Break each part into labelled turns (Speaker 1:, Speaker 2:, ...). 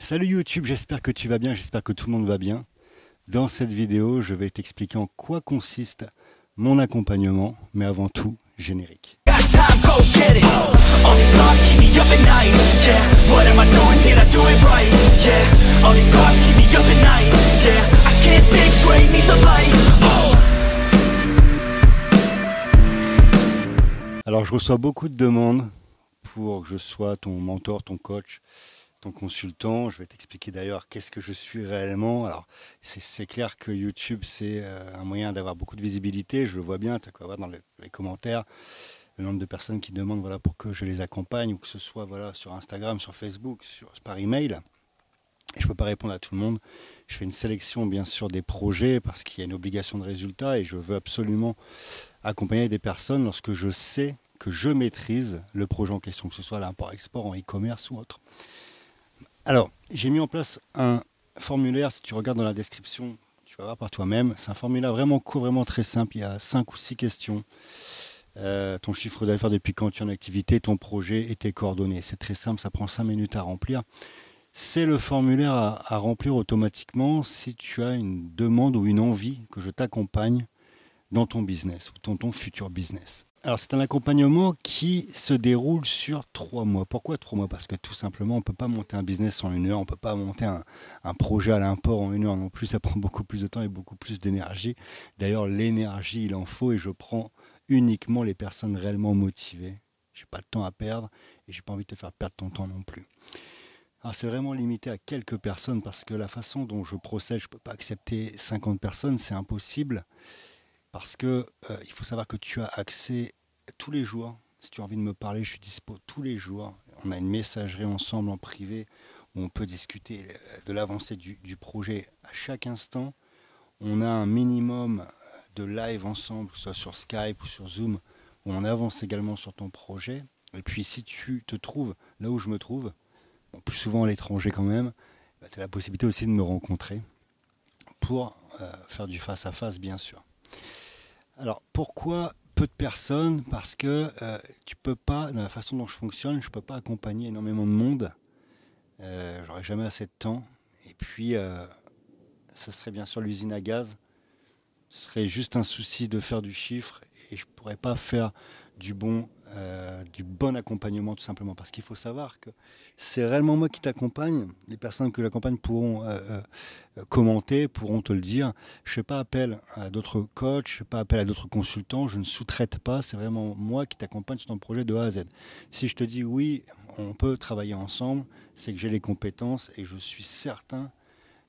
Speaker 1: Salut YouTube, j'espère que tu vas bien, j'espère que tout le monde va bien. Dans cette vidéo, je vais t'expliquer en quoi consiste mon accompagnement, mais avant tout, générique. Alors je reçois beaucoup de demandes pour que je sois ton mentor, ton coach, ton consultant. Je vais t'expliquer d'ailleurs qu'est-ce que je suis réellement. Alors c'est clair que YouTube c'est un moyen d'avoir beaucoup de visibilité, je le vois bien, tu as voir dans les commentaires le nombre de personnes qui demandent voilà, pour que je les accompagne, ou que ce soit voilà, sur Instagram, sur Facebook, par email. Et je ne peux pas répondre à tout le monde. Je fais une sélection bien sûr des projets parce qu'il y a une obligation de résultat et je veux absolument accompagner des personnes lorsque je sais que je maîtrise le projet en question, que ce soit l'import-export, en e-commerce ou autre. Alors, j'ai mis en place un formulaire, si tu regardes dans la description, tu vas voir par toi-même. C'est un formulaire vraiment court, vraiment très simple. Il y a 5 ou 6 questions. Ton chiffre d'affaires depuis quand tu es en activité, ton projet et tes coordonnées. C'est très simple, ça prend 5 minutes à remplir. C'est le formulaire à remplir automatiquement si tu as une demande ou une envie que je t'accompagne dans ton business ou dans ton futur business. Alors c'est un accompagnement qui se déroule sur 3 mois. Pourquoi 3 mois? Parce que tout simplement on ne peut pas monter un business en 1 heure, on ne peut pas monter un projet à l'import en 1 heure non plus, ça prend beaucoup plus de temps et beaucoup plus d'énergie. D'ailleurs l'énergie il en faut et je prends uniquement les personnes réellement motivées. Je n'ai pas de temps à perdre et je n'ai pas envie de te faire perdre ton temps non plus. Alors c'est vraiment limité à quelques personnes parce que la façon dont je procède, je ne peux pas accepter 50 personnes, c'est impossible. Parce que il faut savoir que tu as accès tous les jours. Si tu as envie de me parler, je suis dispo tous les jours. On a une messagerie ensemble en privé où on peut discuter de l'avancée du projet à chaque instant. On a un minimum de live ensemble, que ce soit sur Skype ou sur Zoom, où on avance également sur ton projet. Et puis si tu te trouves là où je me trouve, bon, plus souvent à l'étranger quand même, bah, tu as la possibilité aussi de me rencontrer pour faire du face-à-face bien sûr. Alors pourquoi peu de personnes? Parce que tu peux pas, dans la façon dont je fonctionne, je ne peux pas accompagner énormément de monde. J'aurais jamais assez de temps. Et puis, ce serait bien sûr l'usine à gaz. Ce serait juste un souci de faire du chiffre et je ne pourrais pas faire du bon accompagnement tout simplement. Parce qu'il faut savoir que c'est réellement moi qui t'accompagne. Les personnes que j'accompagne pourront commenter, pourront te le dire. Je ne fais pas appel à d'autres coachs, je ne fais pas appel à d'autres consultants, je ne sous-traite pas. C'est vraiment moi qui t'accompagne sur ton projet de A à Z. Si je te dis oui, on peut travailler ensemble, c'est que j'ai les compétences et je suis certain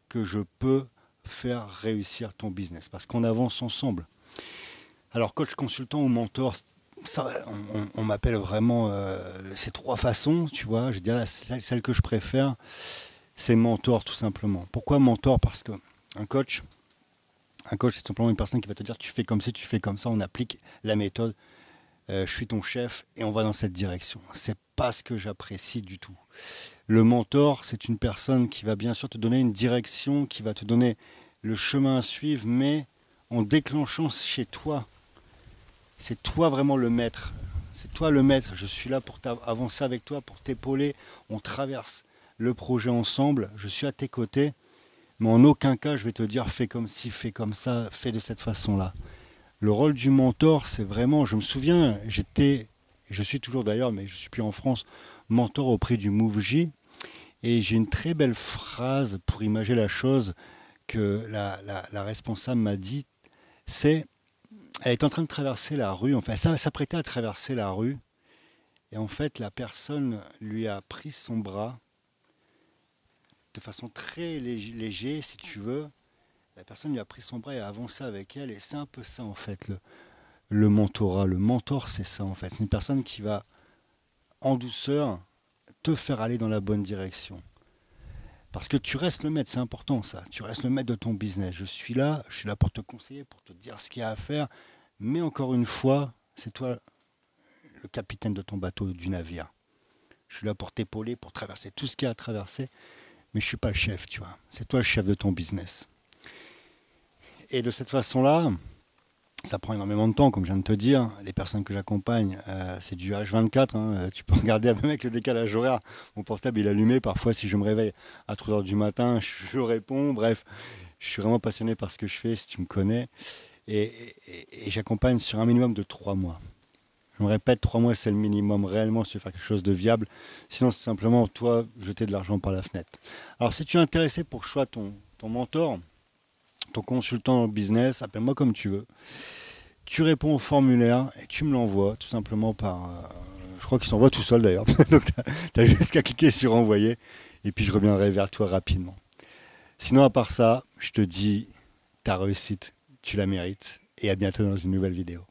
Speaker 1: que je peux faire réussir ton business parce qu'on avance ensemble. Alors coach, consultant ou mentor, ça, on m'appelle vraiment ces 3 façons, tu vois. Je dirais celle que je préfère, c'est mentor tout simplement. Pourquoi mentor? Parce que un coach c'est simplement une personne qui va te dire tu fais comme ci, tu fais comme ça, on applique la méthode, je suis ton chef et on va dans cette direction. C'est pas ce que j'apprécie du tout. Le mentor, c'est une personne qui va bien sûr te donner une direction, qui va te donner le chemin à suivre, mais en déclenchant chez toi. C'est toi vraiment le maître. C'est toi le maître. Je suis là pour avancer avec toi, pour t'épauler. On traverse le projet ensemble. Je suis à tes côtés. Mais en aucun cas, je vais te dire fais comme ci, fais comme ça, fais de cette façon-là. Le rôle du mentor, c'est vraiment, je me souviens, je suis toujours d'ailleurs, mais je ne suis plus en France, mentor auprès du MoveJ. Et j'ai une très belle phrase pour imaginer la chose que la responsable m'a dit, c'est, elle est en train de traverser la rue, enfin, ça s'apprêtait à traverser la rue, et en fait, la personne lui a pris son bras, de façon très léger, si tu veux, la personne lui a pris son bras et a avancé avec elle, et c'est un peu ça, en fait, le mentorat. Le mentor, c'est ça, en fait. C'est une personne qui va, en douceur, te faire aller dans la bonne direction. Parce que tu restes le maître, c'est important ça. Tu restes le maître de ton business. Je suis là pour te conseiller, pour te dire ce qu'il y a à faire. Mais encore une fois, c'est toi le capitaine de ton bateau, du navire. Je suis là pour t'épauler, pour traverser tout ce qu'il y a à traverser. Mais je ne suis pas le chef, tu vois. C'est toi le chef de ton business. Et de cette façon-là, Ça prend énormément de temps, comme je viens de te dire. Les personnes que j'accompagne, c'est du H24, hein. Tu peux regarder même avec le décalage horaire. Mon portable il est allumé. Parfois, si je me réveille à 3 heures du matin, je réponds. Bref, je suis vraiment passionné par ce que je fais, si tu me connais. Et j'accompagne sur un minimum de 3 mois. Je me répète, 3 mois, c'est le minimum réellement si tu veux faire quelque chose de viable. Sinon, c'est simplement, toi, jeter de l'argent par la fenêtre. Alors, si tu es intéressé pour que je sois ton mentor, ton consultant en business, appelle-moi comme tu veux. Tu réponds au formulaire et tu me l'envoies tout simplement par... je crois qu'il s'envoie tout seul d'ailleurs. Donc, tu as juste qu'à cliquer sur envoyer et puis je reviendrai vers toi rapidement. Sinon, à part ça, je te dis, ta réussite, tu la mérites et à bientôt dans une nouvelle vidéo.